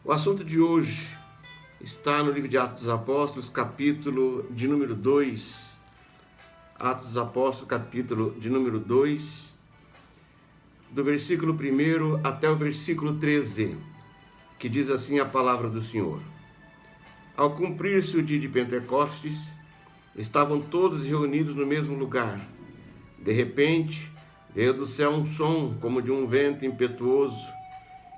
O assunto de hoje está no livro de Atos dos Apóstolos, capítulo de número 2. Atos dos Apóstolos, capítulo de número 2, do versículo 1 até o versículo 13, que diz assim a palavra do Senhor. Ao cumprir-se o dia de Pentecostes, estavam todos reunidos no mesmo lugar. De repente, veio do céu um som como de um vento impetuoso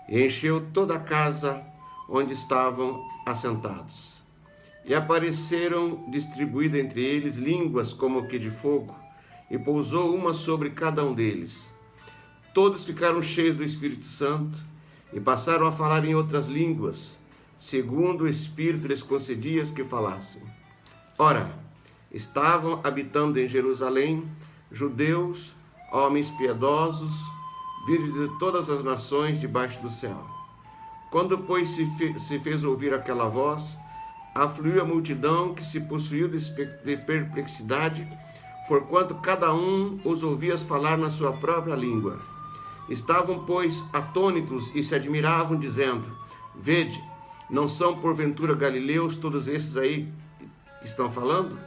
e encheu toda a casa onde estavam assentados. E apareceram distribuídas entre eles línguas como que de fogo, e pousou uma sobre cada um deles. Todos ficaram cheios do Espírito Santo e passaram a falar em outras línguas, segundo o Espírito lhes concedia que falassem. Ora, estavam habitando em Jerusalém judeus, homens piedosos, vindos de todas as nações debaixo do céu. Quando, pois, se fez ouvir aquela voz, afluiu a multidão que se possuiu de perplexidade, porquanto cada um os ouvia falar na sua própria língua. Estavam, pois, atônitos e se admiravam, dizendo: Vede, não são porventura galileus todos esses aí que estão falando?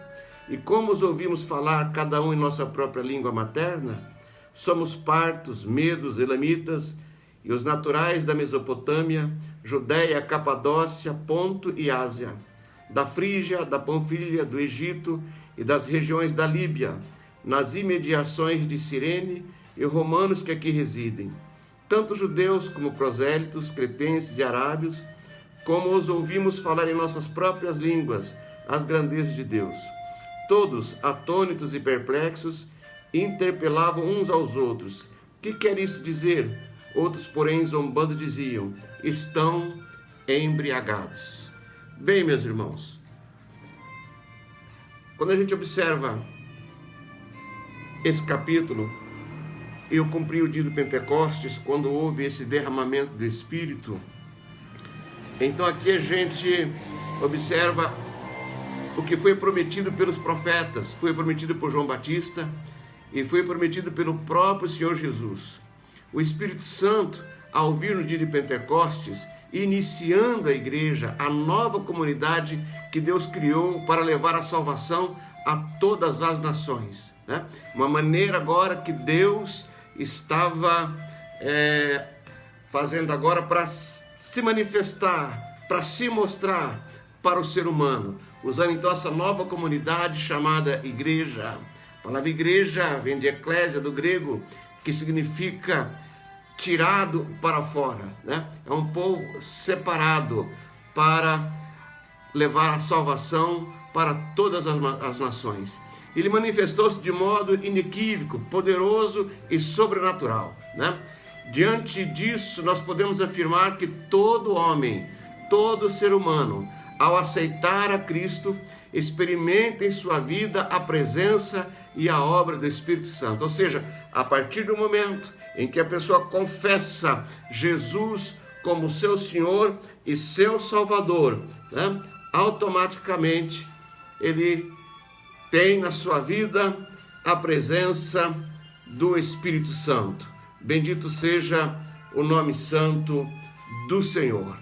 E como os ouvimos falar, cada um em nossa própria língua materna? Somos partos, medos, elamitas, e os naturais da Mesopotâmia, Judéia, Capadócia, Ponto e Ásia, da Frígia, da Panfilha, do Egito e das regiões da Líbia, nas imediações de Cirene, e romanos que aqui residem, tanto judeus como prosélitos, cretenses e arábios, como os ouvimos falar em nossas próprias línguas as grandezas de Deus. Todos, atônitos e perplexos, interpelavam uns aos outros: que quer isso dizer? Outros, porém, zombando, diziam: estão embriagados. Bem, meus irmãos, quando a gente observa esse capítulo, eu cumpri o dia do Pentecostes, quando houve esse derramamento do Espírito. Então aqui a gente observa o que foi prometido pelos profetas, foi prometido por João Batista e foi prometido pelo próprio Senhor Jesus. O Espírito Santo, ao vir no dia de Pentecostes, iniciando a igreja, a nova comunidade que Deus criou para levar a salvação a todas as nações, né? Uma maneira agora que Deus estava fazendo agora para se manifestar, para se mostrar para o ser humano, usando então essa nova comunidade chamada igreja. A palavra igreja vem de eclésia, do grego, que significa tirado para fora, né? É um povo separado para levar a salvação para todas as nações. Ele manifestou-se de modo inequívoco, poderoso e sobrenatural, né? Diante disso, nós podemos afirmar que todo homem, todo ser humano, ao aceitar a Cristo, experimenta em sua vida a presença e a obra do Espírito Santo. Ou seja, a partir do momento em que a pessoa confessa Jesus como seu Senhor e seu Salvador, né, automaticamente ele tem na sua vida a presença do Espírito Santo. Bendito seja o nome santo do Senhor.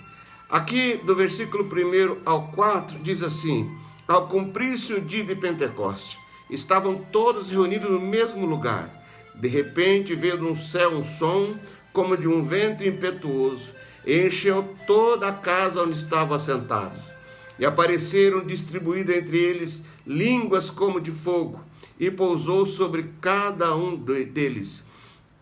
Aqui do versículo 1 ao 4 diz assim: ao cumprir-se o dia de Pentecoste, estavam todos reunidos no mesmo lugar. De repente veio do céu um som como de um vento impetuoso e encheu toda a casa onde estavam assentados. E apareceram distribuídas entre eles línguas como de fogo, e pousou sobre cada um deles.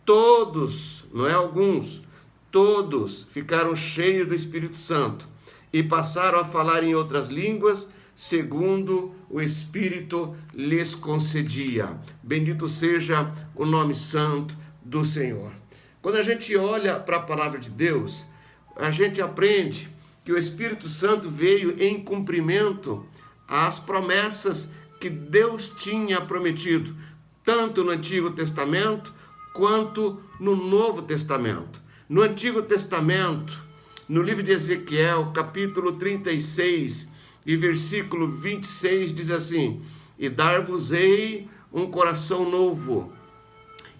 Todos, não é alguns, todos ficaram cheios do Espírito Santo e passaram a falar em outras línguas, segundo o Espírito lhes concedia. Bendito seja o nome santo do Senhor. Quando a gente olha para a palavra de Deus, a gente aprende que o Espírito Santo veio em cumprimento às promessas que Deus tinha prometido, tanto no Antigo Testamento quanto no Novo Testamento. No Antigo Testamento, no livro de Ezequiel, capítulo 36 e versículo 26, diz assim: e dar-vos-ei um coração novo,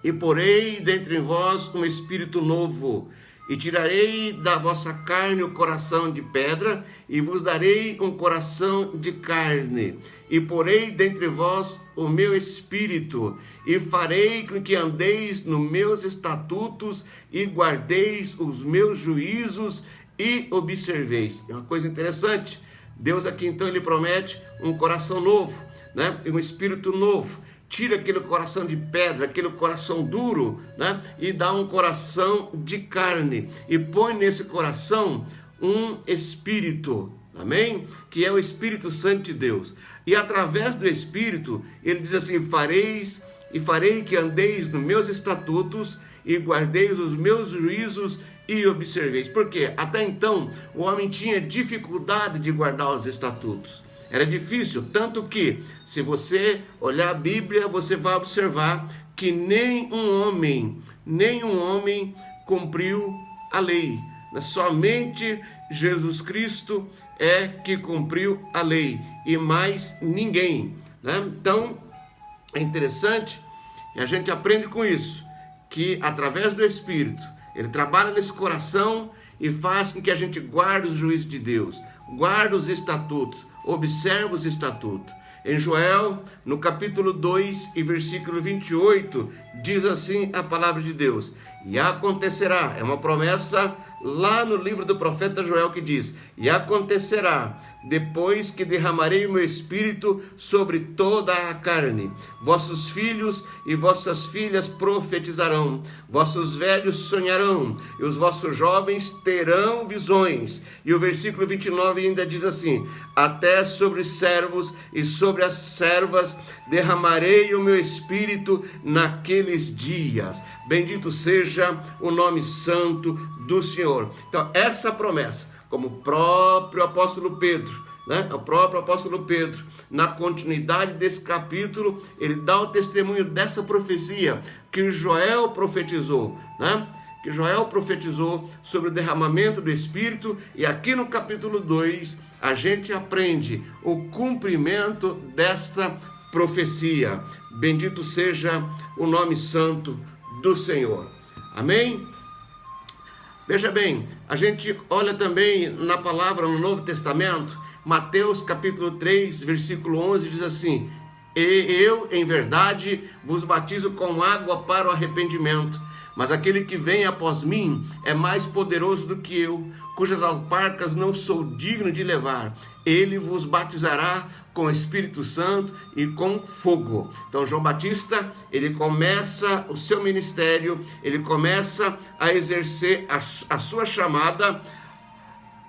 e porei dentre vós um espírito novo, E tirarei da vossa carne o coração de pedra, e vos darei um coração de carne. E porei dentre vós o meu espírito, e farei com que andeis nos meus estatutos, e guardeis os meus juízos, e observeis. É uma coisa interessante. Deus aqui então ele promete um coração novo, né? Um espírito novo. Tira aquele coração de pedra, aquele coração duro, né? E dá um coração de carne. E põe nesse coração um espírito, amém? Que é o Espírito Santo de Deus. E através do Espírito, ele diz assim: farei que andeis nos meus estatutos e guardeis os meus juízos e observeis. Por quê? Até então, o homem tinha dificuldade de guardar os estatutos. Era difícil, tanto que, se você olhar a Bíblia, você vai observar que nenhum homem cumpriu a lei. Somente Jesus Cristo é que cumpriu a lei, e mais ninguém, né? Então, é interessante, e a gente aprende com isso, que através do Espírito, ele trabalha nesse coração e faz com que a gente guarde os juízos de Deus, guarde os estatutos, observa os estatutos. Em Joel, no capítulo 2 e versículo 28, diz assim a palavra de Deus: e acontecerá, é uma promessa lá no livro do profeta Joel que diz: e acontecerá, depois que derramarei o meu espírito sobre toda a carne, vossos filhos e vossas filhas profetizarão, vossos velhos sonharão, e os vossos jovens terão visões. E o versículo 29 ainda diz assim: até sobre os servos e sobre as servas derramarei o meu espírito naqueles dias. Bendito seja o nome santo do Senhor. Então, essa promessa, como o próprio apóstolo Pedro, né? O próprio apóstolo Pedro, na continuidade desse capítulo, ele dá o testemunho dessa profecia que Joel profetizou, né? Que Joel profetizou sobre o derramamento do Espírito, e aqui no capítulo 2 a gente aprende o cumprimento desta profecia. Bendito seja o nome santo do Senhor. Amém? Veja bem, a gente olha também na palavra no Novo Testamento, Mateus capítulo 3, versículo 11, diz assim: e eu, em verdade, vos batizo com água para o arrependimento, mas aquele que vem após mim é mais poderoso do que eu, cujas alparcas não sou digno de levar. Ele vos batizará com o Espírito Santo e com fogo. Então João Batista, ele começa o seu ministério, ele começa a exercer a sua chamada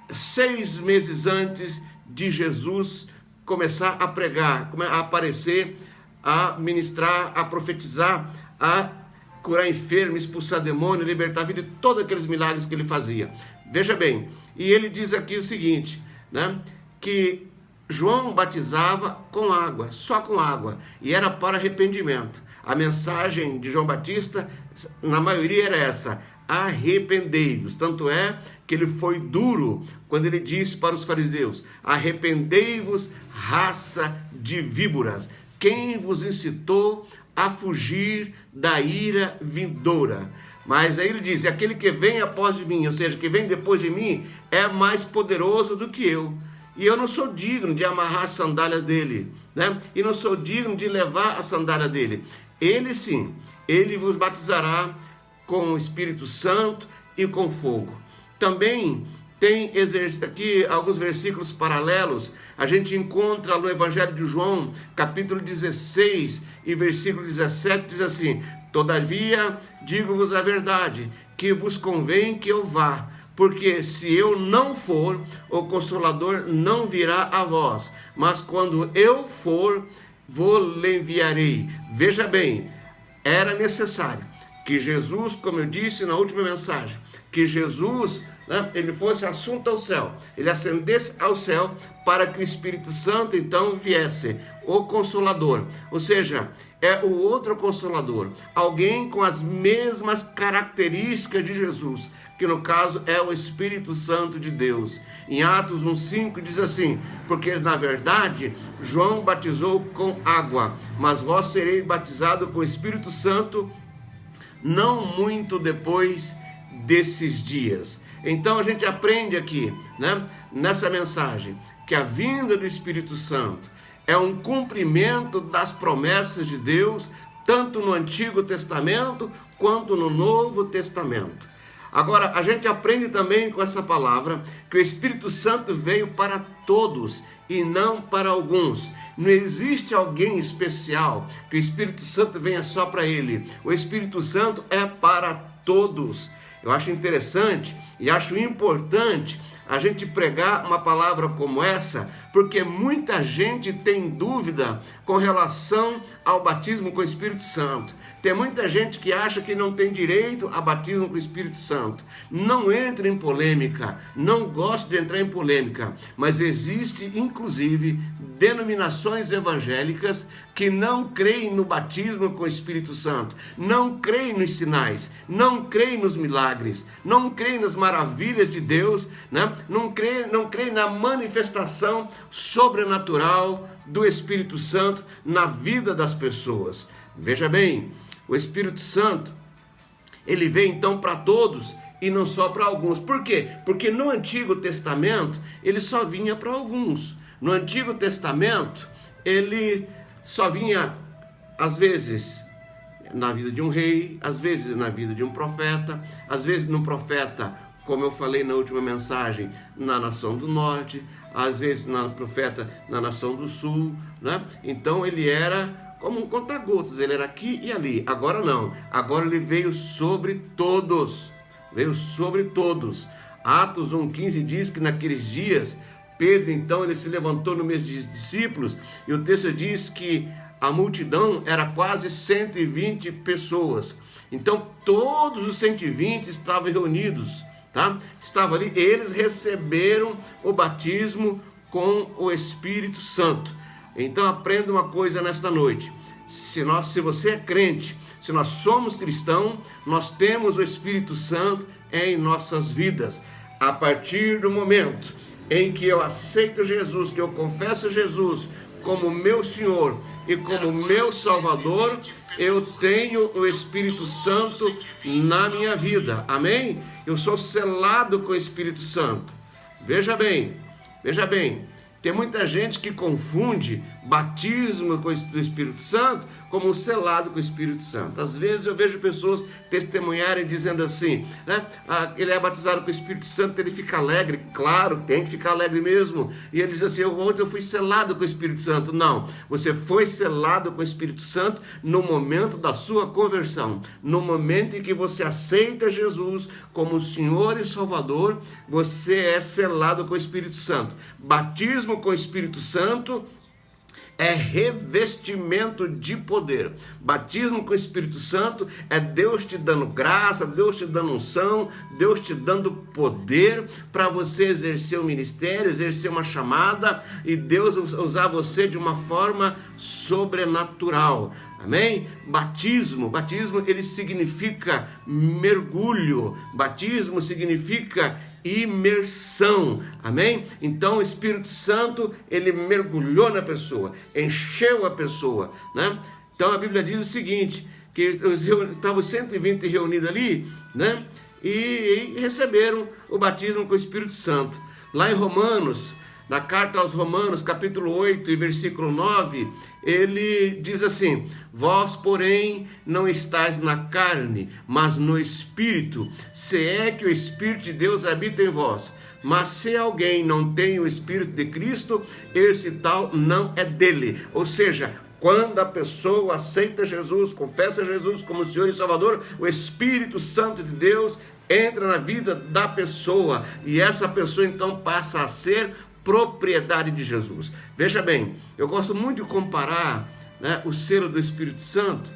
6 meses antes de Jesus começar a pregar, a aparecer, a ministrar, a profetizar, a curar enfermos, expulsar demônio, libertar a vida, e todos aqueles milagres que ele fazia. Veja bem, e ele diz aqui o seguinte, né, que João batizava com água, só com água, e era para arrependimento. A mensagem de João Batista, na maioria, era essa: arrependei-vos. Tanto é que ele foi duro quando ele disse para os fariseus: arrependei-vos, raça de víboras. Quem vos incitou a fugir da ira vindoura? Mas aí ele diz: aquele que vem após de mim, ou seja, que vem depois de mim, é mais poderoso do que eu. E eu não sou digno de amarrar as sandálias dele, né? E não sou digno de levar a sandália dele. Ele sim, ele vos batizará com o Espírito Santo e com fogo. Também tem aqui alguns versículos paralelos. A gente encontra no Evangelho de João, capítulo 16 e versículo 17, diz assim: todavia digo-vos a verdade, que vos convém que eu vá, porque se eu não for, o Consolador não virá a vós, mas quando eu for, vou-lhe enviarei. Veja bem, era necessário que Jesus, como eu disse na última mensagem, que Jesus, né, ele fosse assunto ao céu, ele ascendesse ao céu, para que o Espírito Santo então viesse, o Consolador, ou seja, é o outro Consolador, alguém com as mesmas características de Jesus, que no caso é o Espírito Santo de Deus. Em Atos 1,5 diz assim: porque na verdade João batizou com água, mas vós sereis batizados com o Espírito Santo não muito depois desses dias. Então a gente aprende aqui, né, nessa mensagem, que a vinda do Espírito Santo é um cumprimento das promessas de Deus, tanto no Antigo Testamento quanto no Novo Testamento. Agora, a gente aprende também com essa palavra que o Espírito Santo veio para todos e não para alguns. Não existe alguém especial que o Espírito Santo venha só para ele. O Espírito Santo é para todos. Eu acho interessante e acho importante a gente pregar uma palavra como essa, porque muita gente tem dúvida com relação ao batismo com o Espírito Santo. Tem muita gente que acha que não tem direito a batismo com o Espírito Santo. Não entre em polêmica, não gosto de entrar em polêmica, mas existe inclusive denominações evangélicas que não creem no batismo com o Espírito Santo, não creem nos sinais, não creem nos milagres, não creem nas maravilhas de Deus, né? não creem na manifestação sobrenatural do Espírito Santo na vida das pessoas. Veja bem, o Espírito Santo, ele veio então para todos e não só para alguns. Por quê? Porque no Antigo Testamento ele só vinha para alguns. No Antigo Testamento ele só vinha, às vezes, na vida de um rei, às vezes na vida de um profeta, às vezes num profeta, como eu falei na última mensagem, na nação do norte, às vezes na profeta na nação do sul, né? Então ele era como um conta-gotas, ele era aqui e ali. Agora não, agora ele veio sobre todos, veio sobre todos. Atos 1,15 diz que naqueles dias, Pedro então ele se levantou no meio dos discípulos, e o texto diz que a multidão era quase 120 pessoas. Então todos os 120 estavam reunidos, tá? Estavam ali, eles receberam o batismo com o Espírito Santo. Então aprenda uma coisa nesta noite: se você é crente, se nós somos cristãos, nós temos o Espírito Santo em nossas vidas. A partir do momento em que eu aceito Jesus, que eu confesso Jesus como meu Senhor e como meu Salvador, eu tenho o Espírito Santo na minha vida. Amém? Eu sou selado com o Espírito Santo. Veja bem, tem muita gente que confunde batismo com o Espírito Santo como selado com o Espírito Santo. Às vezes eu vejo pessoas testemunharem dizendo assim, né? Ele é batizado com o Espírito Santo, ele fica alegre. Claro, tem que ficar alegre mesmo. E ele diz assim, ontem eu fui selado com o Espírito Santo. Não, você foi selado com o Espírito Santo no momento da sua conversão. No momento em que você aceita Jesus como Senhor e Salvador, você é selado com o Espírito Santo. Batismo com o Espírito Santo é revestimento de poder. Batismo com o Espírito Santo é Deus te dando graça, Deus te dando unção, Deus te dando poder para você exercer o ministério, exercer uma chamada e Deus usar você de uma forma sobrenatural. Amém? Batismo ele significa mergulho. Batismo significa imersão, amém? Então o Espírito Santo, ele mergulhou na pessoa, encheu a pessoa, né? Então a Bíblia diz o seguinte, que estavam 120 reunidos ali, né? E receberam o batismo com o Espírito Santo. Lá em Romanos, na carta aos Romanos, capítulo 8 e versículo 9, ele diz assim: vós, porém, não estáis na carne, mas no Espírito, se é que o Espírito de Deus habita em vós. Mas se alguém não tem o Espírito de Cristo, esse tal não é dele. Ou seja, quando a pessoa aceita Jesus, confessa Jesus como Senhor e Salvador, o Espírito Santo de Deus entra na vida da pessoa, e essa pessoa então passa a ser propriedade de Jesus. Veja bem, eu gosto muito de comparar, né, o selo do Espírito Santo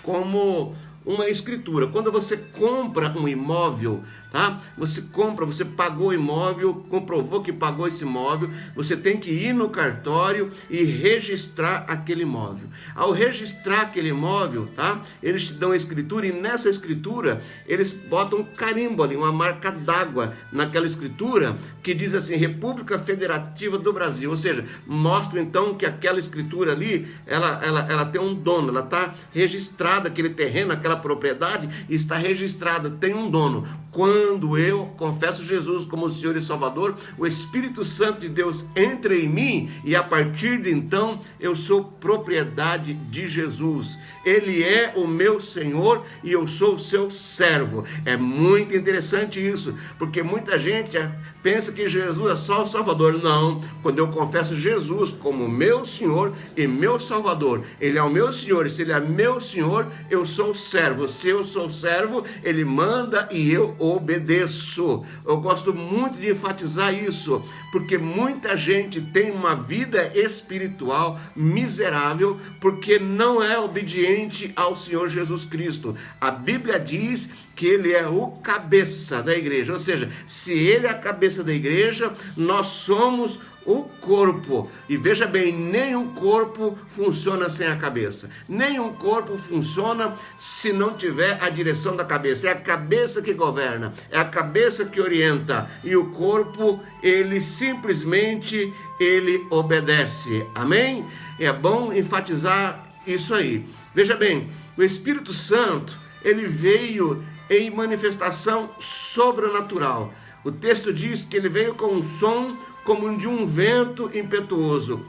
como uma escritura. Quando você compra um imóvel, tá? Você compra, você pagou o imóvel, comprovou que pagou esse imóvel, você tem que ir no cartório e registrar aquele imóvel. Ao registrar aquele imóvel, tá? Eles te dão a escritura, e nessa escritura eles botam um carimbo ali, uma marca d'água naquela escritura que diz assim, República Federativa do Brasil, ou seja, mostra então que aquela escritura ali, ela tem um dono, ela está registrada, aquele terreno, aquela propriedade está registrada, tem um dono. Quando eu confesso Jesus como Senhor e Salvador, o Espírito Santo de Deus entra em mim, e a partir de então eu sou propriedade de Jesus. Ele é o meu Senhor e eu sou o seu servo. É muito interessante isso, porque muita gente pensa que Jesus é só o Salvador. Não, quando eu confesso Jesus como meu Senhor e meu Salvador, Ele é o meu Senhor, e se Ele é meu Senhor, eu sou servo. Se eu sou servo, Ele manda e eu obedeço. Eu gosto muito de enfatizar isso, porque muita gente tem uma vida espiritual miserável, porque não é obediente ao Senhor Jesus Cristo. A Bíblia diz que Ele é o cabeça da igreja, ou seja, se Ele é a cabeça da igreja, nós somos o corpo. E veja bem, nenhum corpo funciona sem a cabeça. Nenhum corpo funciona se não tiver a direção da cabeça. É a cabeça que governa, é a cabeça que orienta, e o corpo, ele simplesmente, ele obedece. Amém? É bom enfatizar isso aí. Veja bem, o Espírito Santo, ele veio em manifestação sobrenatural. O texto diz que ele veio com um som como de um vento impetuoso.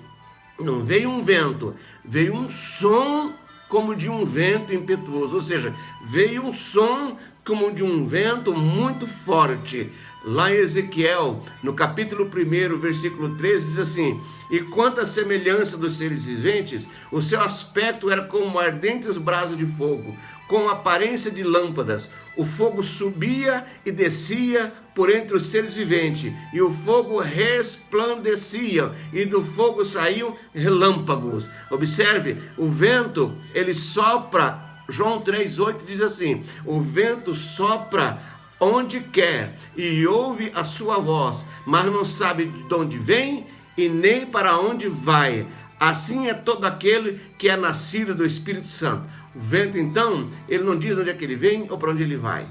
Não veio um vento, veio um som como de um vento impetuoso, ou seja, veio um som como de um vento muito forte. Lá em Ezequiel, no capítulo 1, versículo 13, diz assim: e quanto à semelhança dos seres viventes, o seu aspecto era como ardentes brasas de fogo, com aparência de lâmpadas. O fogo subia e descia por entre os seres viventes, e o fogo resplandecia, e do fogo saíam relâmpagos. Observe, o vento, ele sopra. João 3,8 diz assim: o vento sopra onde quer e ouve a sua voz, mas não sabe de onde vem e nem para onde vai. Assim é todo aquele que é nascido do Espírito Santo. O vento, então, ele não diz onde é que ele vem ou para onde ele vai.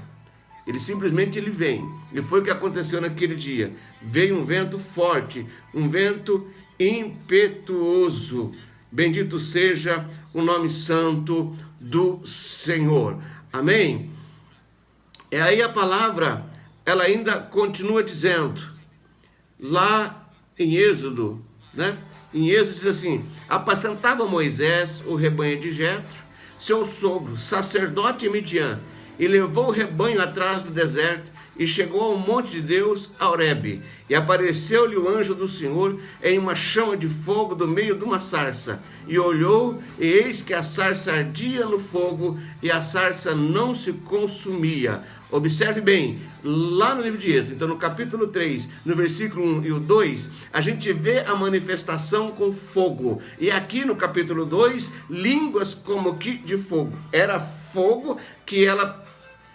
Ele simplesmente ele vem. E foi o que aconteceu naquele dia. Veio um vento forte, um vento impetuoso. Bendito seja o nome santo do Senhor. Amém? E aí a palavra, ela ainda continua dizendo, lá em Êxodo, né? Em Êxodo diz assim: apacentava Moisés o rebanho de Jetro, seu sogro, sacerdote em Midian, e levou o rebanho atrás do deserto, e chegou ao monte de Deus, a Horebe, e apareceu-lhe o anjo do Senhor em uma chama de fogo do meio de uma sarça, e olhou, e eis que a sarça ardia no fogo, e a sarça não se consumia. Observe bem, lá no livro de Êxodo, então no capítulo 3, no versículo 1 e o 2, a gente vê a manifestação com fogo, e aqui no capítulo 2, línguas como que de fogo. Era fogo que ela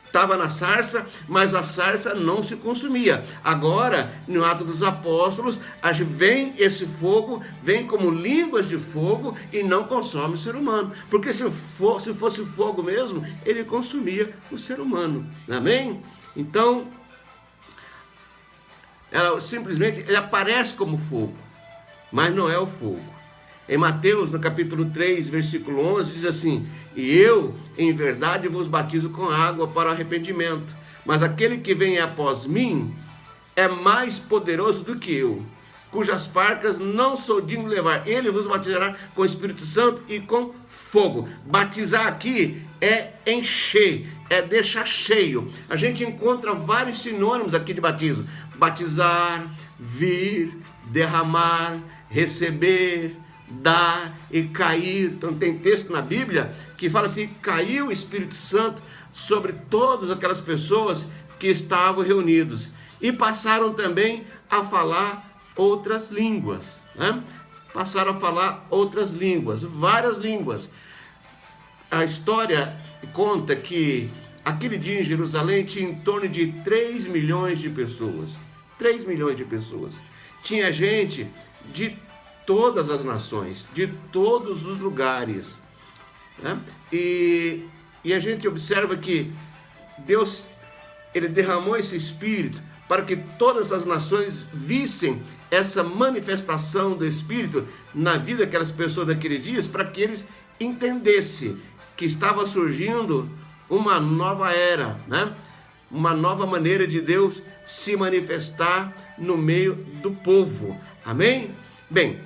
estava na sarça, mas a sarça não se consumia. Agora, no Atos dos Apóstolos, vem esse fogo, vem como línguas de fogo e não consome o ser humano. Porque se fosse fogo mesmo, ele consumia o ser humano. Amém? Então, ele aparece como fogo, mas não é o fogo. Em Mateus, no capítulo 3, versículo 11, diz assim: e eu, em verdade, vos batizo com água para o arrependimento, mas aquele que vem após mim é mais poderoso do que eu, cujas parcas não sou digno de levar. Ele vos batizará com o Espírito Santo e com fogo. Batizar aqui é encher, é deixar cheio. A gente encontra vários sinônimos aqui de batismo: batizar, vir, derramar, receber, dar e cair. Então tem texto na Bíblia que fala assim: caiu o Espírito Santo sobre todas aquelas pessoas que estavam reunidos, e passaram também a falar outras línguas, né? Passaram a falar outras línguas, várias línguas. A história conta que Aquele dia em Jerusalém tinha em torno de 3 milhões de pessoas. 3 milhões de pessoas. Tinha gente de todas as nações, de todos os lugares, né? E a gente observa que Deus, ele derramou esse Espírito para que todas as nações vissem essa manifestação do Espírito na vida daquelas pessoas daqueles dias, para que eles entendessem que estava surgindo uma nova era, né? Uma nova maneira de Deus se manifestar no meio do povo. Amém? Bem,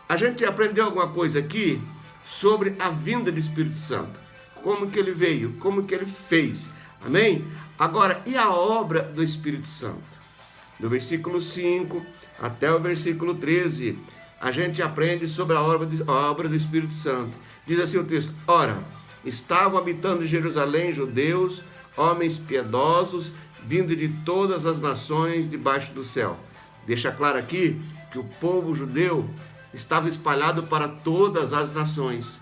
a gente aprendeu alguma coisa aqui sobre a vinda do Espírito Santo. Como que ele veio, como que ele fez. Amém? Agora, e a obra do Espírito Santo? Do versículo 5 até o versículo 13, a gente aprende sobre a obra do Espírito Santo. Diz assim o texto: ora, estavam habitando em Jerusalém judeus, homens piedosos, vindo de todas as nações debaixo do céu. Deixa claro aqui que o povo judeu estava espalhado para todas as nações.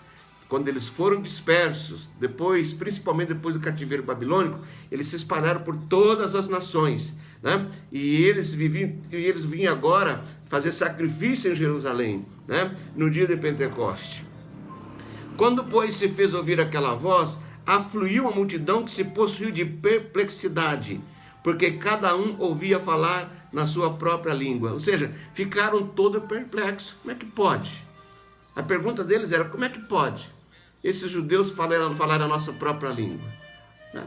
Quando eles foram dispersos, depois, principalmente depois do cativeiro babilônico, eles se espalharam por todas as nações, né? E eles vinham agora fazer sacrifício em Jerusalém, né? No dia de Pentecoste. Quando, pois, se fez ouvir aquela voz, afluiu a multidão que se possuiu de perplexidade, porque cada um ouvia falar na sua própria língua. Ou seja, ficaram todos perplexos. Como é que pode? A pergunta deles era: como é que pode esses judeus falar a nossa própria língua?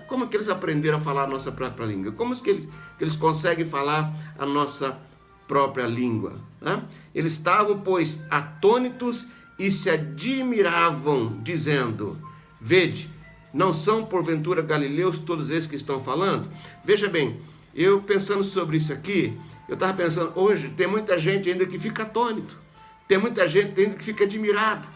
Como que eles aprenderam a falar a nossa própria língua? Como que eles conseguem falar a nossa própria língua? Eles estavam, pois, atônitos e se admiravam, dizendo: vede, não são porventura galileus todos esses que estão falando? Veja bem, eu pensando sobre isso aqui, eu estava pensando, hoje tem muita gente ainda que fica atônito, tem muita gente ainda que fica admirado,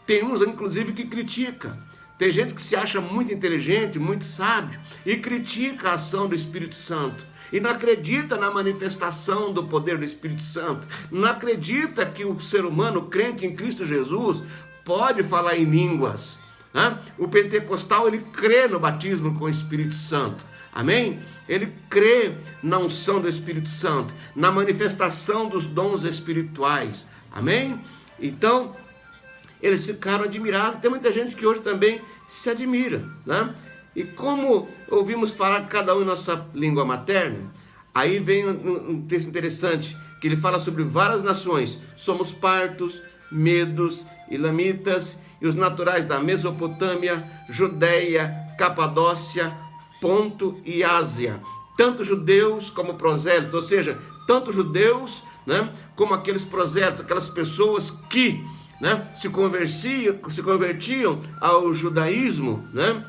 tem uns inclusive que critica, tem gente que se acha muito inteligente, muito sábio e critica a ação do Espírito Santo e não acredita na manifestação do poder do Espírito Santo, não acredita que o ser humano crente em Cristo Jesus pode falar em línguas. O pentecostal, ele crê no batismo com o Espírito Santo. Amém? Ele crê na unção do Espírito Santo, na manifestação dos dons espirituais. Amém? Então, eles ficaram admirados. Tem muita gente que hoje também se admira, né? E como ouvimos falar cada um em nossa língua materna, aí vem um texto interessante, que ele fala sobre várias nações. Somos partos, medos, elamitas, e os naturais da Mesopotâmia, Judéia, Capadócia, Ponto e Ásia, tanto judeus como prosélitos, ou seja, tanto judeus, né, como aqueles prosélitos, aquelas pessoas que, né, se convertiam ao judaísmo, né,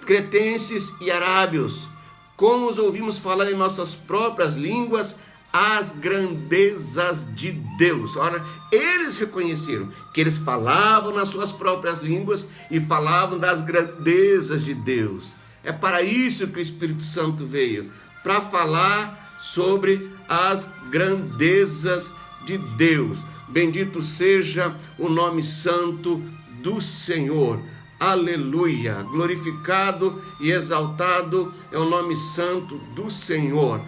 cretenses e arábios, como os ouvimos falar em nossas próprias línguas as grandezas de Deus. Ora, eles reconheceram que eles falavam nas suas próprias línguas e falavam das grandezas de Deus. É para isso que o Espírito Santo veio, para falar sobre as grandezas de Deus. Bendito seja o nome santo do Senhor. Aleluia! Glorificado e exaltado é o nome santo do Senhor.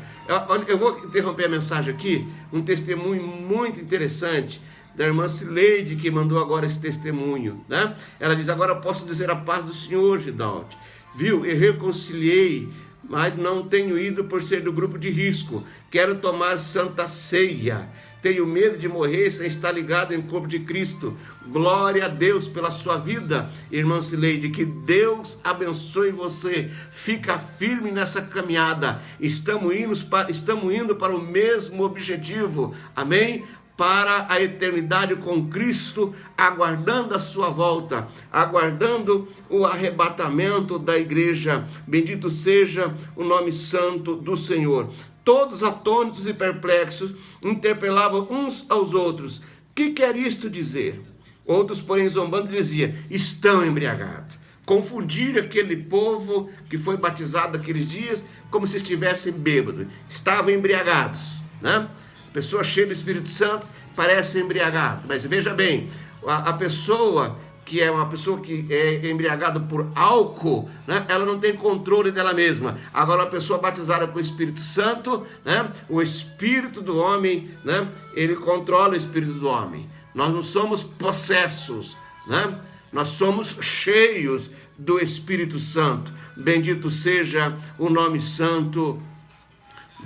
Eu vou interromper a mensagem aqui, um testemunho muito interessante da irmã Cileide, que mandou agora esse testemunho, né? Ela diz: agora posso dizer a paz do Senhor, Gidaldi. Viu, eu reconciliei, mas não tenho ido por ser do grupo de risco. Quero tomar santa ceia. Tenho medo de morrer sem estar ligado em corpo de Cristo. Glória a Deus pela sua vida, irmã Cileide. Que Deus abençoe você. Fica firme nessa caminhada. Estamos indo para o mesmo objetivo. Amém? Para a eternidade com Cristo, aguardando a sua volta, aguardando o arrebatamento da igreja. Bendito seja o nome santo do Senhor. Todos atônitos e perplexos interpelavam uns aos outros: que quer isto dizer? Outros, porém, zombando, diziam: estão embriagados. Confundiram aquele povo que foi batizado naqueles dias como se estivessem bêbados. Estavam embriagados, né? Pessoa cheia do Espírito Santo parece embriagada, mas veja bem, a pessoa que é uma pessoa que é embriagada por álcool, né? Ela não tem controle dela mesma. Agora, a pessoa batizada com o Espírito Santo, né? O Espírito do homem, né? Ele controla o Espírito do homem. Nós não somos possessos, né? Nós somos cheios do Espírito Santo. Bendito seja o nome santo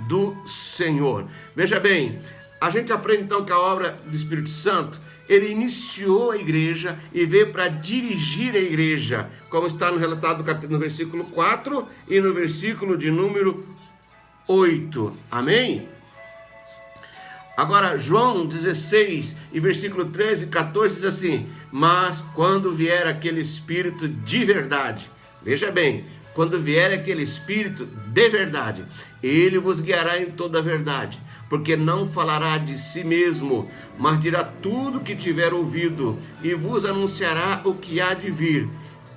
do Senhor. Veja bem, a gente aprende então que a obra do Espírito Santo, ele iniciou a igreja e veio para dirigir a igreja, como está no relatado no versículo 4 e no versículo de número 8. Amém? Agora, João 16 e versículo 13 e 14 diz assim: mas quando vier aquele Espírito de verdade, veja bem, quando vier aquele Espírito de verdade, ele vos guiará em toda a verdade, porque não falará de si mesmo, mas dirá tudo o que tiver ouvido, e vos anunciará o que há de vir.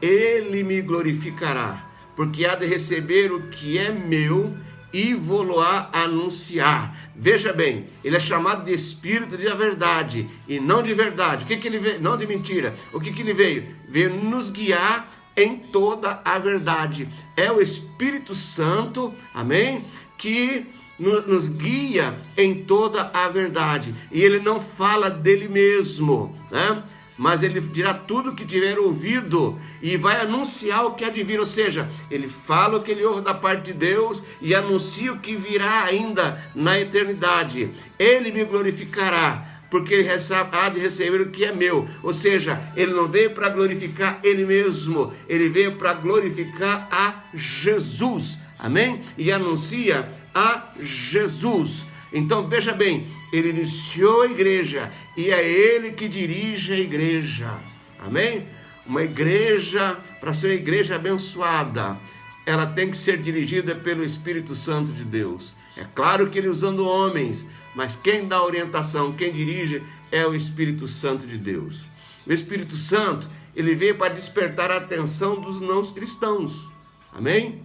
Ele me glorificará, porque há de receber o que é meu, e vou-lo-á anunciar. Veja bem, ele é chamado de Espírito de verdade, e não de verdade. O que ele veio? Não de mentira. O que ele veio? Veio nos guiar em toda a verdade. É o Espírito Santo, amém? Que nos guia em toda a verdade. E ele não fala dele mesmo, né? Mas ele dirá tudo o que tiver ouvido e vai anunciar o que há de vir. Ou seja, ele fala o que ele ouve da parte de Deus e anuncia o que virá ainda na eternidade. Ele me glorificará, porque ele há de receber o que é meu. Ou seja, ele não veio para glorificar ele mesmo, ele veio para glorificar a Jesus. Amém? E anuncia a Jesus. Então veja bem, ele iniciou a igreja e é ele que dirige a igreja. Amém? Uma igreja, para ser uma igreja abençoada, ela tem que ser dirigida pelo Espírito Santo de Deus. É claro que ele usando homens, mas quem dá orientação, quem dirige é o Espírito Santo de Deus. O Espírito Santo, ele veio para despertar a atenção dos não cristãos. Amém?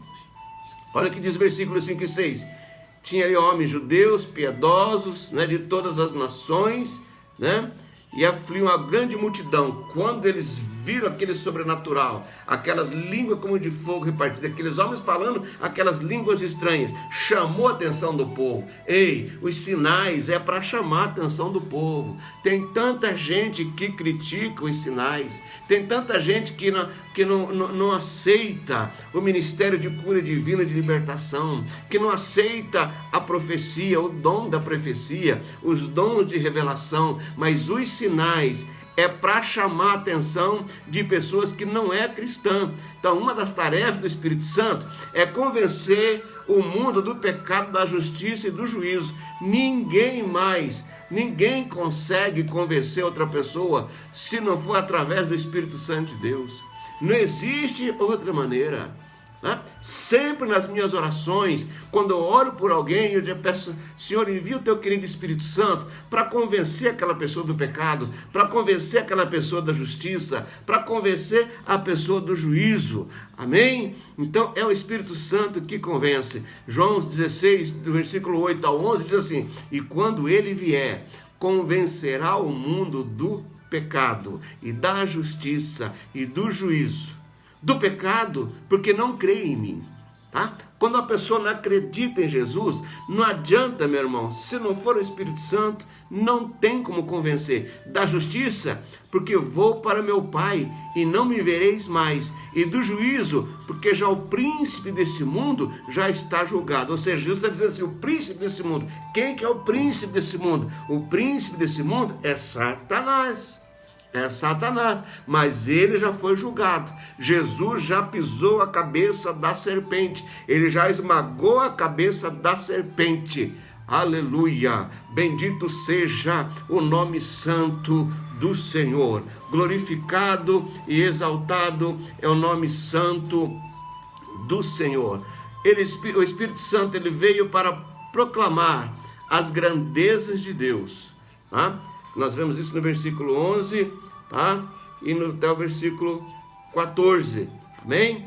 Olha o que diz o versículo 5 e 6. Tinha ali homens judeus, piedosos, né, de todas as nações, né? E afliu uma grande multidão. Quando eles viram aquele sobrenatural, aquelas línguas como de fogo repartidas, aqueles homens falando aquelas línguas estranhas, chamou a atenção do povo. Ei, os sinais é para chamar a atenção do povo. Tem tanta gente que critica os sinais, tem tanta gente que não aceita o ministério de cura divina de libertação, que não aceita a profecia, o dom da profecia, os dons de revelação, mas os sinais é para chamar a atenção de pessoas que não é cristã. Então, uma das tarefas do Espírito Santo é convencer o mundo do pecado, da justiça e do juízo. Ninguém consegue convencer outra pessoa se não for através do Espírito Santo de Deus. Não existe outra maneira. Sempre nas minhas orações, quando eu oro por alguém, eu já peço: Senhor, envia o teu querido Espírito Santo para convencer aquela pessoa do pecado, para convencer aquela pessoa da justiça, para convencer a pessoa do juízo. Amém? Então é o Espírito Santo que convence. João 16, do versículo 8 ao 11 diz assim: e quando ele vier, convencerá o mundo do pecado e da justiça e do juízo. Do pecado, porque não crê em mim, tá? Quando a pessoa não acredita em Jesus, não adianta, meu irmão, se não for o Espírito Santo, não tem como convencer. Da justiça, porque vou para meu Pai e não me vereis mais. E do juízo, porque já o príncipe desse mundo já está julgado. Ou seja, Jesus está dizendo assim: o príncipe desse mundo. Quem que é o príncipe desse mundo? O príncipe desse mundo é Satanás. É Satanás, mas ele já foi julgado. Jesus já pisou a cabeça da serpente, ele já esmagou a cabeça da serpente. Aleluia, bendito seja o nome santo do Senhor. Glorificado e exaltado é o nome santo do Senhor. O Espírito Santo, ele veio para proclamar as grandezas de Deus, tá? Nós vemos isso no versículo 11, tá? E até o versículo 14, amém?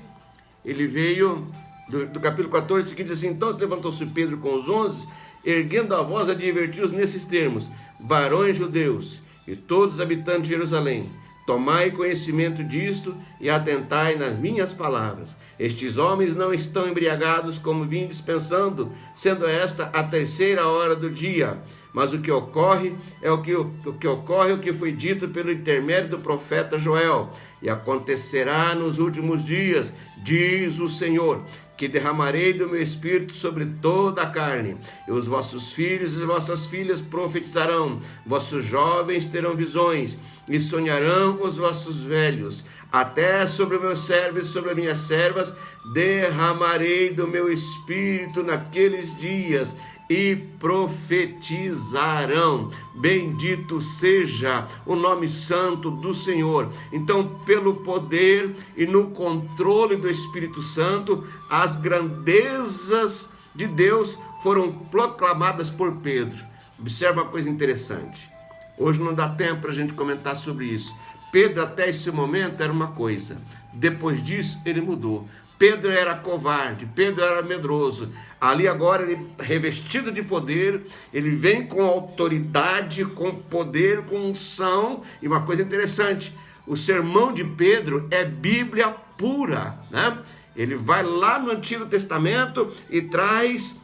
Ele veio, do capítulo 14, que diz assim: então se levantou-se Pedro com os 11, erguendo a voz, advertiu-os nesses termos: varões judeus e todos os habitantes de Jerusalém, Tomai conhecimento disto e atentai nas minhas palavras. Estes homens não estão embriagados como vindes pensando, sendo esta a 3ª hora do dia. Mas o que ocorre é o que foi dito pelo intermédio do profeta Joel. E acontecerá nos últimos dias, diz o Senhor, que derramarei do meu espírito sobre toda a carne, e os vossos filhos e vossas filhas profetizarão, vossos jovens terão visões, e sonharão os vossos velhos. Até sobre os meus servos e sobre as minhas servas derramarei do meu espírito naqueles dias, e profetizarão. Bendito seja o nome santo do Senhor. Então, pelo poder e no controle do Espírito Santo, as grandezas de Deus foram proclamadas por Pedro. Observa uma coisa interessante. Hoje não dá tempo para a gente comentar sobre isso. Pedro até esse momento era uma coisa. Depois disso ele mudou. Pedro era covarde, Pedro era medroso. Ali agora, ele revestido de poder, ele vem com autoridade, com poder, com unção. E uma coisa interessante, o sermão de Pedro é Bíblia pura, né? Ele vai lá no Antigo Testamento e traz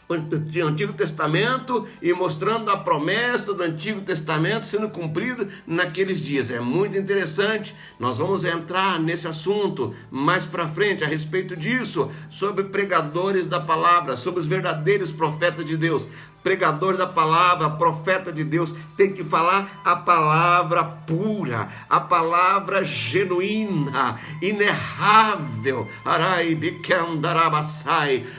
o Antigo Testamento e mostrando a promessa do Antigo Testamento sendo cumprida naqueles dias. É muito interessante. Nós vamos entrar nesse assunto mais para frente a respeito disso, sobre pregadores da palavra, sobre os verdadeiros profetas de Deus. Pregador da palavra, profeta de Deus, tem que falar a palavra pura, a palavra genuína, inerrável.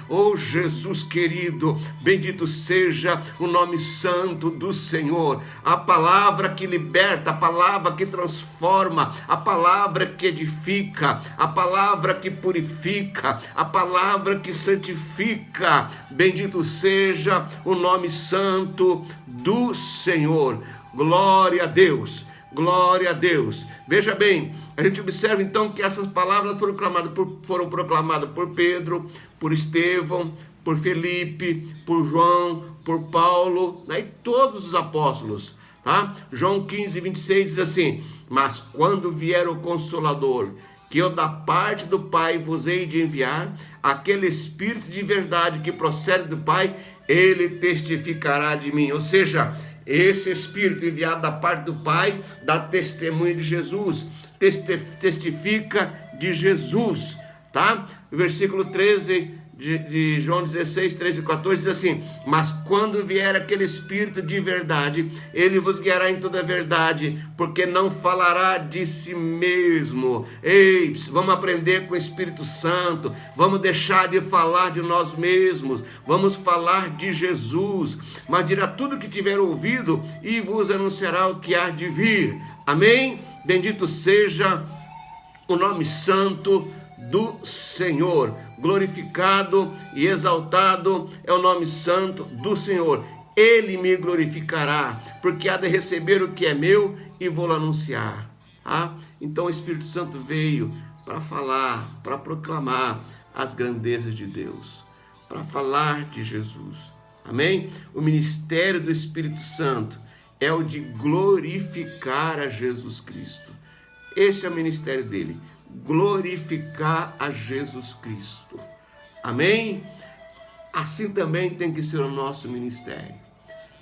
Oh Jesus querido, bendito seja o nome santo do Senhor. A palavra que liberta, a palavra que transforma, a palavra que edifica, a palavra que purifica, a palavra que santifica. Bendito seja o nome santo do Senhor. Glória a Deus, glória a Deus. Veja bem, a gente observa então que essas palavras foram proclamadas por Pedro, por Estevão, por Felipe, por João, por Paulo, né, e todos os apóstolos. Tá? João 15, 26 diz assim: mas quando vier o Consolador, que eu da parte do Pai vos hei de enviar, aquele Espírito de verdade que procede do Pai, ele testificará de mim. Ou seja, esse Espírito enviado da parte do Pai dá testemunho de Jesus, testifica de Jesus, tá? Versículo 13 de João 16, 13 e 14 diz assim: mas quando vier aquele Espírito de verdade, ele vos guiará em toda a verdade, porque não falará de si mesmo. Ei, vamos aprender com o Espírito Santo, vamos deixar de falar de nós mesmos, vamos falar de Jesus, mas dirá tudo o que tiver ouvido e vos anunciará o que há de vir. Amém? Bendito seja o nome santo do Senhor. Glorificado e exaltado é o nome santo do Senhor. Ele me glorificará, porque há de receber o que é meu e vou anunciar. Então o Espírito Santo veio para falar, para proclamar as grandezas de Deus, para falar de Jesus. Amém? O ministério do Espírito Santo é o de glorificar a Jesus Cristo. Esse é o ministério dele. Glorificar a Jesus Cristo. Amém? Assim também tem que ser o nosso ministério.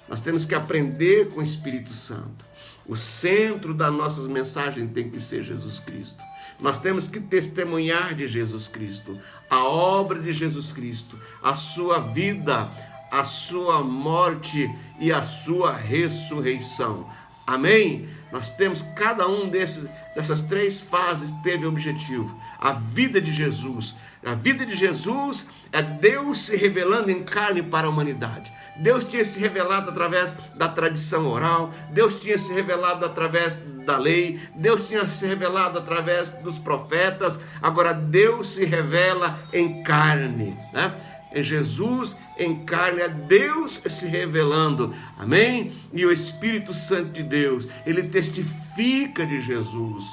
Nós temos que aprender com o Espírito Santo. O centro das nossas mensagens tem que ser Jesus Cristo. Nós temos que testemunhar de Jesus Cristo, a obra de Jesus Cristo, a sua vida, a sua morte e a sua ressurreição. Amém? Nós temos, cada um dessas 3 fases teve objetivo. A vida de Jesus. A vida de Jesus é Deus se revelando em carne para a humanidade. Deus tinha se revelado através da tradição oral, Deus tinha se revelado através da lei, Deus tinha se revelado através dos profetas. Agora Deus se revela em carne, né? É Jesus em carne, é Deus se revelando, amém? E o Espírito Santo de Deus, ele testifica de Jesus,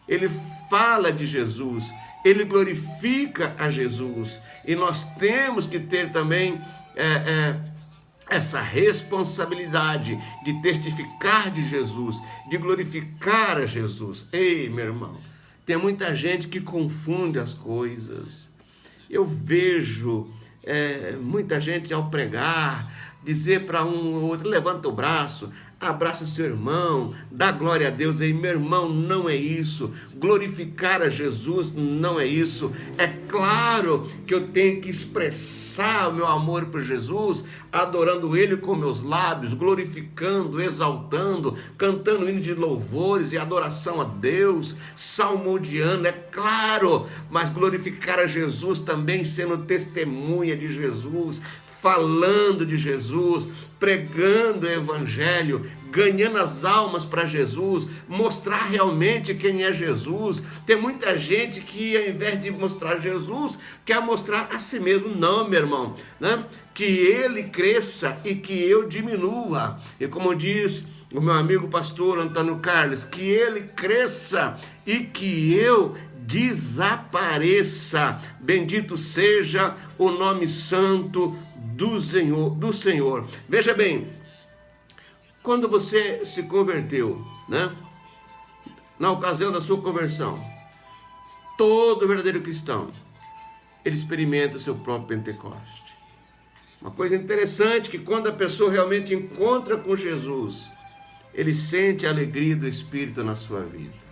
ele fala de Jesus, ele glorifica a Jesus. E nós temos que ter também essa responsabilidade de testificar de Jesus, de glorificar a Jesus. Ei, meu irmão, tem muita gente que confunde as coisas. Eu vejo muita gente ao pregar, dizer para um ou outro, levanta o braço, abraça o seu irmão, dá glória a Deus aí. Meu irmão, não é isso. Glorificar a Jesus não é isso. É claro que eu tenho que expressar o meu amor por Jesus, adorando Ele com meus lábios, glorificando, exaltando, cantando hinos de louvores e adoração a Deus, salmodiando, é claro, mas glorificar a Jesus também sendo testemunha de Jesus, falando de Jesus, pregando o Evangelho, ganhando as almas para Jesus, mostrar realmente quem é Jesus. Tem muita gente que, ao invés de mostrar Jesus, quer mostrar a si mesmo. Não, meu irmão, né? Que ele cresça e que eu diminua. E como diz o meu amigo pastor Antônio Carlos, que ele cresça e que eu desapareça. Bendito seja o nome santo do Senhor. Veja bem, quando você se converteu, né? Na ocasião da sua conversão, todo verdadeiro cristão, ele experimenta o seu próprio Pentecoste. Uma coisa interessante, que quando a pessoa realmente encontra com Jesus, ele sente a alegria do Espírito na sua vida.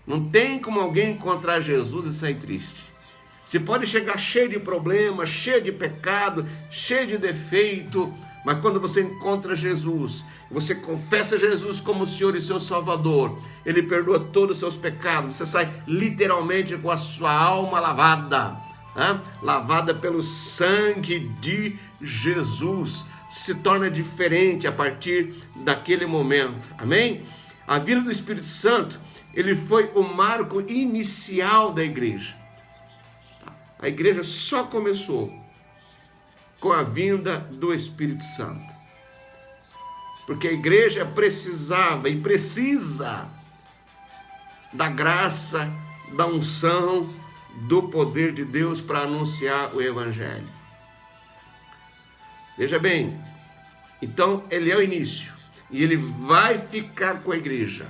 Não tem como alguém encontrar Jesus e sair triste. Você pode chegar cheio de problemas, cheio de pecado, cheio de defeito, mas quando você encontra Jesus, você confessa Jesus como o Senhor e seu Salvador, Ele perdoa todos os seus pecados, você sai literalmente com a sua alma lavada, né? Lavada pelo sangue de Jesus, se torna diferente a partir daquele momento, amém? A vinda do Espírito Santo, ele foi o marco inicial da igreja. A igreja só começou com a vinda do Espírito Santo. Porque a igreja precisava e precisa da graça, da unção, do poder de Deus para anunciar o Evangelho. Veja bem, então ele é o início e ele vai ficar com a igreja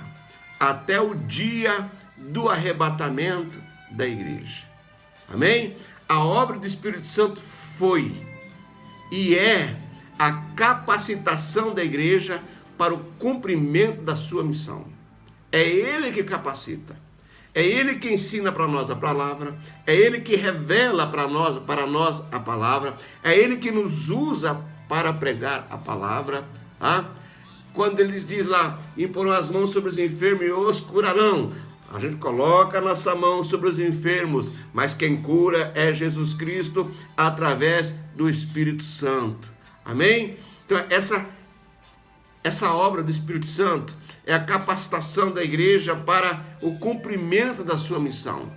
até o dia do arrebatamento da igreja. Amém? A obra do Espírito Santo foi e é a capacitação da igreja para o cumprimento da sua missão. É Ele que capacita, é Ele que ensina para nós a palavra, é Ele que revela para nós a palavra, é Ele que nos usa para pregar a palavra. Quando Ele diz lá, imporão as mãos sobre os enfermos e os curarão, a gente coloca a nossa mão sobre os enfermos, mas quem cura é Jesus Cristo através do Espírito Santo. Amém? Então essa obra do Espírito Santo é a capacitação da igreja para o cumprimento da sua missão.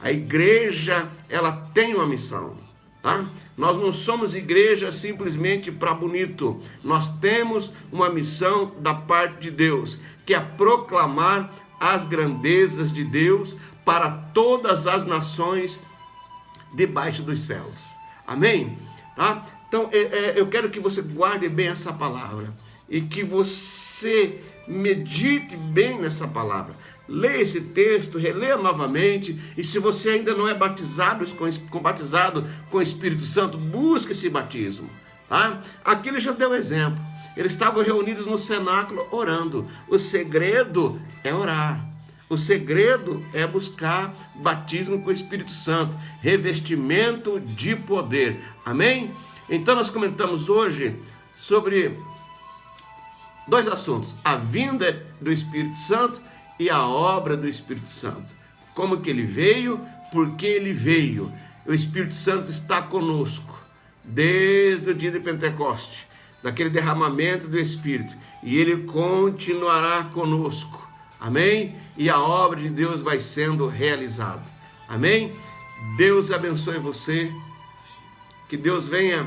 A igreja, ela tem uma missão, tá? Nós não somos igreja simplesmente para bonito. Nós temos uma missão da parte de Deus, que é proclamar as grandezas de Deus para todas as nações debaixo dos céus. Amém? Tá? Então, eu quero que você guarde bem essa palavra e que você medite bem nessa palavra. Leia esse texto, releia novamente, e se você ainda não é batizado com o Espírito Santo, busque esse batismo. Tá? Aqui ele já deu exemplo. Eles estavam reunidos no cenáculo orando. O segredo é orar. O segredo é buscar batismo com o Espírito Santo, revestimento de poder. Amém? Então nós comentamos hoje sobre dois assuntos: a vinda do Espírito Santo e a obra do Espírito Santo. Como que ele veio, por que ele veio. O Espírito Santo está conosco desde o dia de Pentecoste, daquele derramamento do Espírito, e ele continuará conosco, amém? E a obra de Deus vai sendo realizada, amém? Deus abençoe você, que Deus venha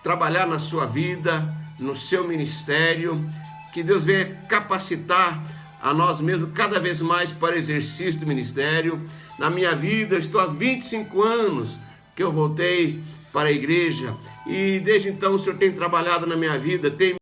trabalhar na sua vida, no seu ministério, que Deus venha capacitar a nós mesmos cada vez mais para o exercício do ministério. Na minha vida, estou há 25 anos que eu voltei para a igreja. E desde então o Senhor tem trabalhado na minha vida, tem